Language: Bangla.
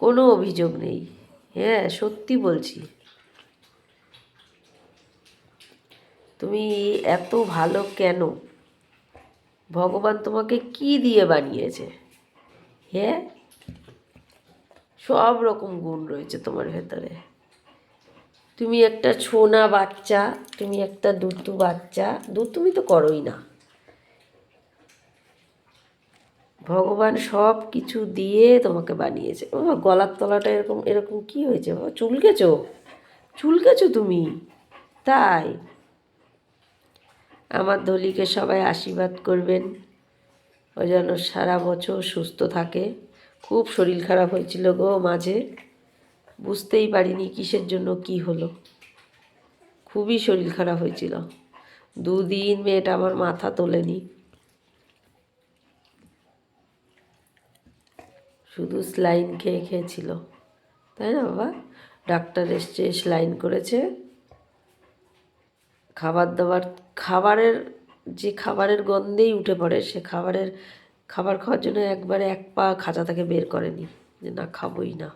কোনো অভিযোগ নেই। হ্যাঁ, সত্যি বলছি। তুমি এত ভালো কেন? ভগবান তোমাকে কি দিয়ে বানিয়েছে? হ্যাঁ, সব রকম গুণ রয়েছে তোমার ভেতরে। তুমি একটা ছোনা বাচ্চা, তুমি একটা দুতু বাচ্চা। তুমি তো করোই না। ভগবান সব কিছু দিয়ে তোমাকে বানিয়েছে। বাবা, গলার তলাটা এরকম এরকম কী হয়েছে বাবা? চুলকেছো? চুলকেছো তুমি? তাই? আমার ধলিকে সবাই আশীর্বাদ করবেন, ও যেন সারা বছর সুস্থ থাকে। খুব শরীর খারাপ হয়েছিল গো মাঝে, বুঝতেই পারিনি কিসের জন্য কি হলো। খুবই শরীর খারাপ হয়েছিল, 2 দিন মেয়েটা আমার মাথা তোলেনি। শুধু স্যালাইন খেয়ে খেয়েছিল, তাই না বাবা? ডাক্তার এসছে, স্যালাইন করেছে। খাবারের যে খাবারের গন্ধেই উঠে পড়ে, সে খাবার খাওয়ার জন্য একবারে এক পা খাঁচা থেকে বের করেনি, যে না খাবোই না।